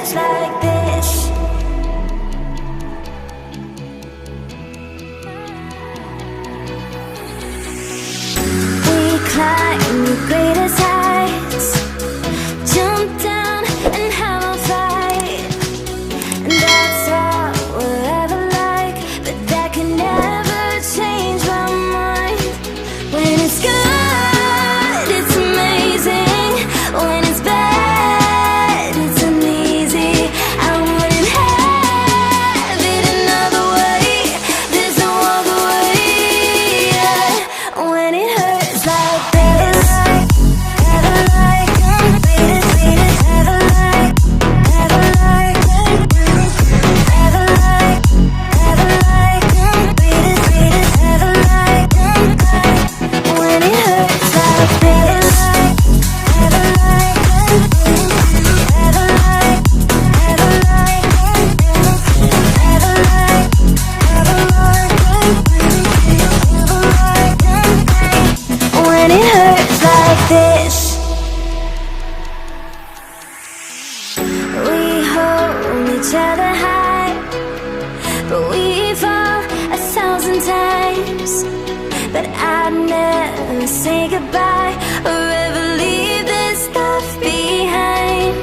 hurts like this. We climb the greatest heights, jump down and have a fight. And that's all we'll ever like, but that can never change my mind. When it's good, it's amazing. When it's bad, it's uneasy. I wouldn't have it another way. There's no other way. When it hurts like this, ever like, beat it, ever like, ever like, ever like, beat it, ever like, when it hurts like this, ever like, ever like, ever like, ever like, when it hurts like this. We hold each other high, but we fall 1,000 times. But I'd never say goodbye or ever leave this stuff behind.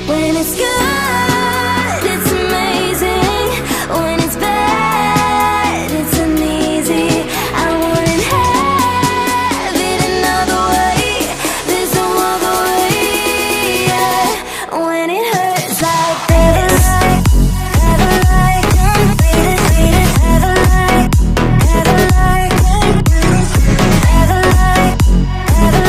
When it's good, it's amazing. When it's bad, it's uneasy. I wouldn't have it another way. There's no other way. When it hurts like this, ever like, beat it, ever like, ever like, ever like, ever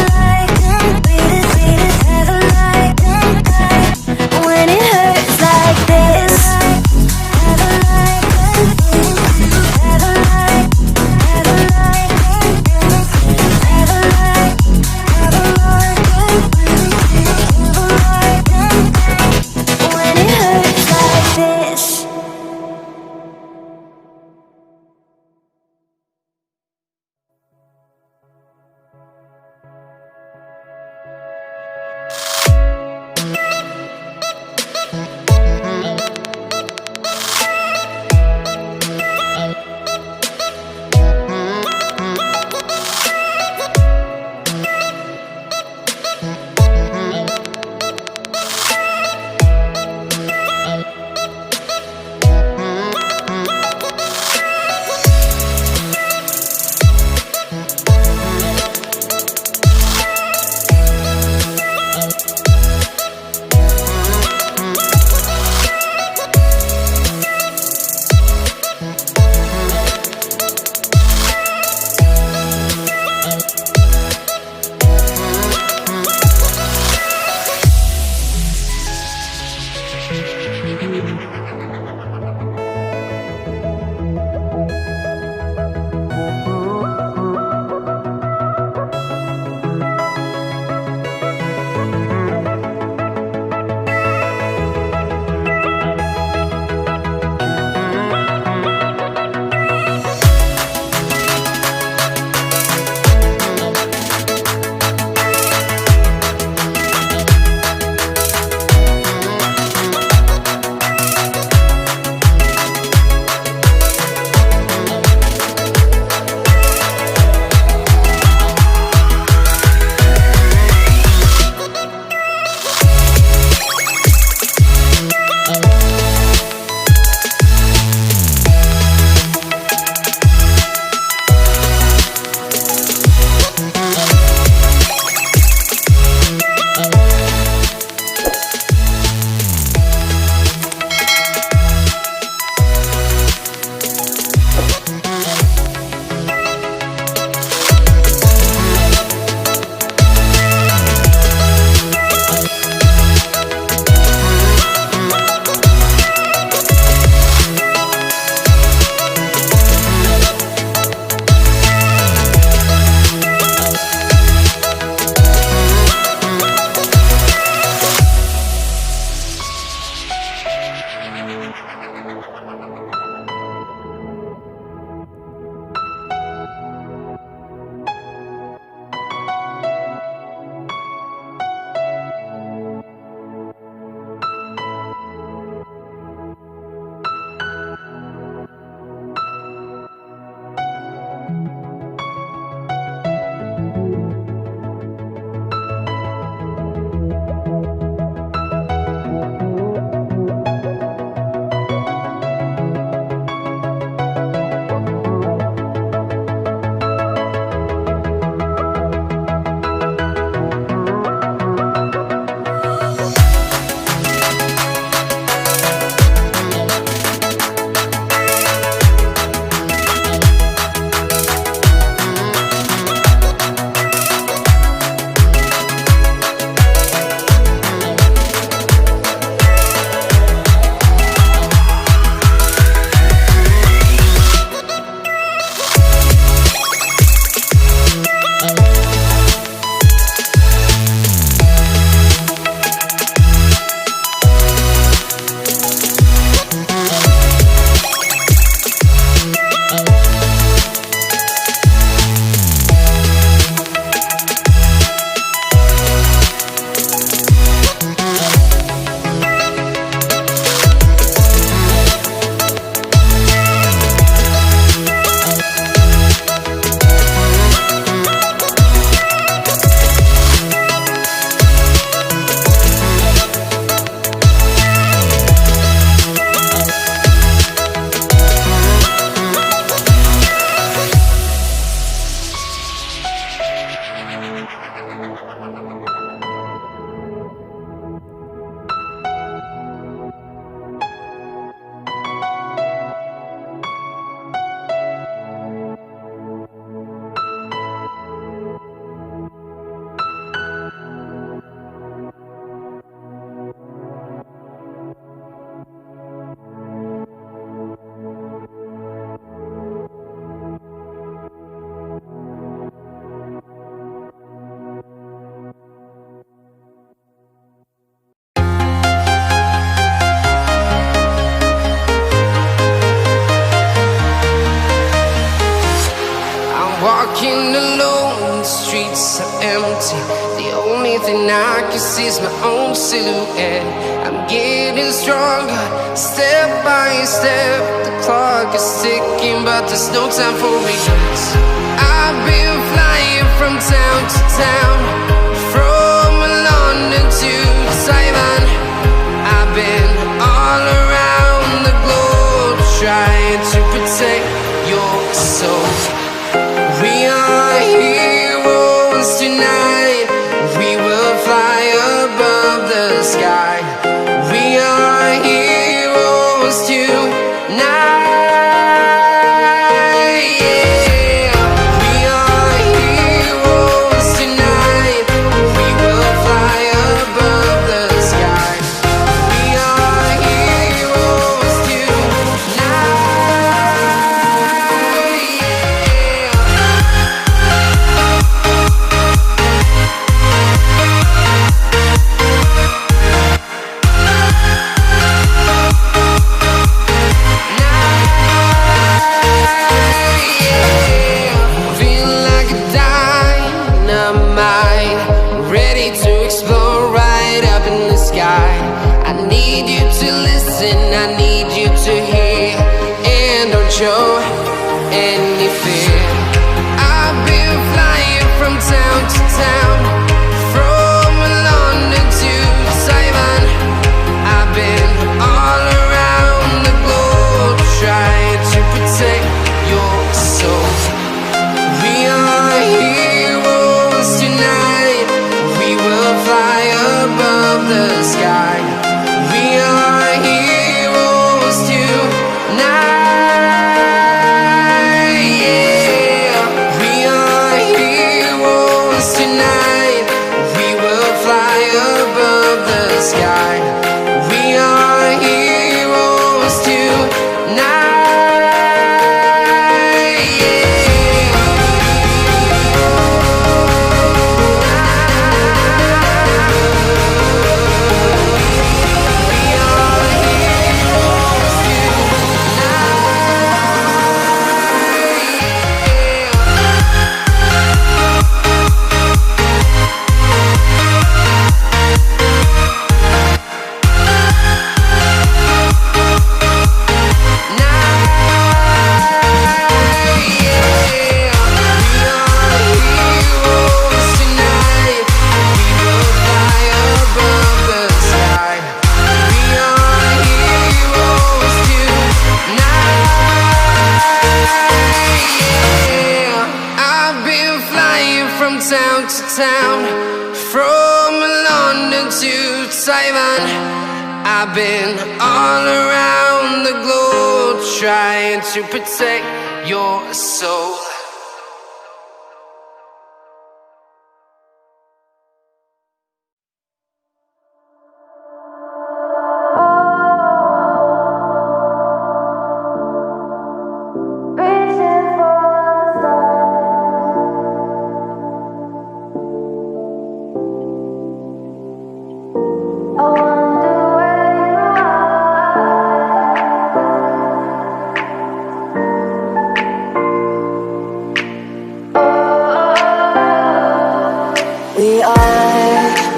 Walking alone, the streets are empty. The only thing I can see is my own silhouette. I'm getting stronger, step by step. The clock is ticking, but there's no time for regrets. I've been flying from town to town, from London to Taiwan. I've been all around the globe, trying to protect your soul. We are heroes tonight. We will fly above the sky. We are heroes tonight. Yeah. We are heroes tonight. We will fly above the sky. We are heroes tonight. I need you to listen, I need you to hear, and don't show any fear. I've been flying from town to town, from London to Taiwan. I've been all around the globe, trying to protect your soul. We are heroes tonight. We will fly above the sky. We are heroes tonight. Yeah. We are heroes tonight. We will fly above the sky. We are heroes tonight. Town to town, from London to Taiwan. I've been all around the globe, trying to protect your soul.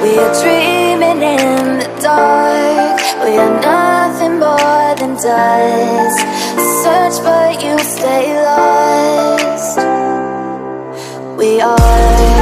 We are dreaming in the dark. We are nothing more than dust. Search but you stay lost. We are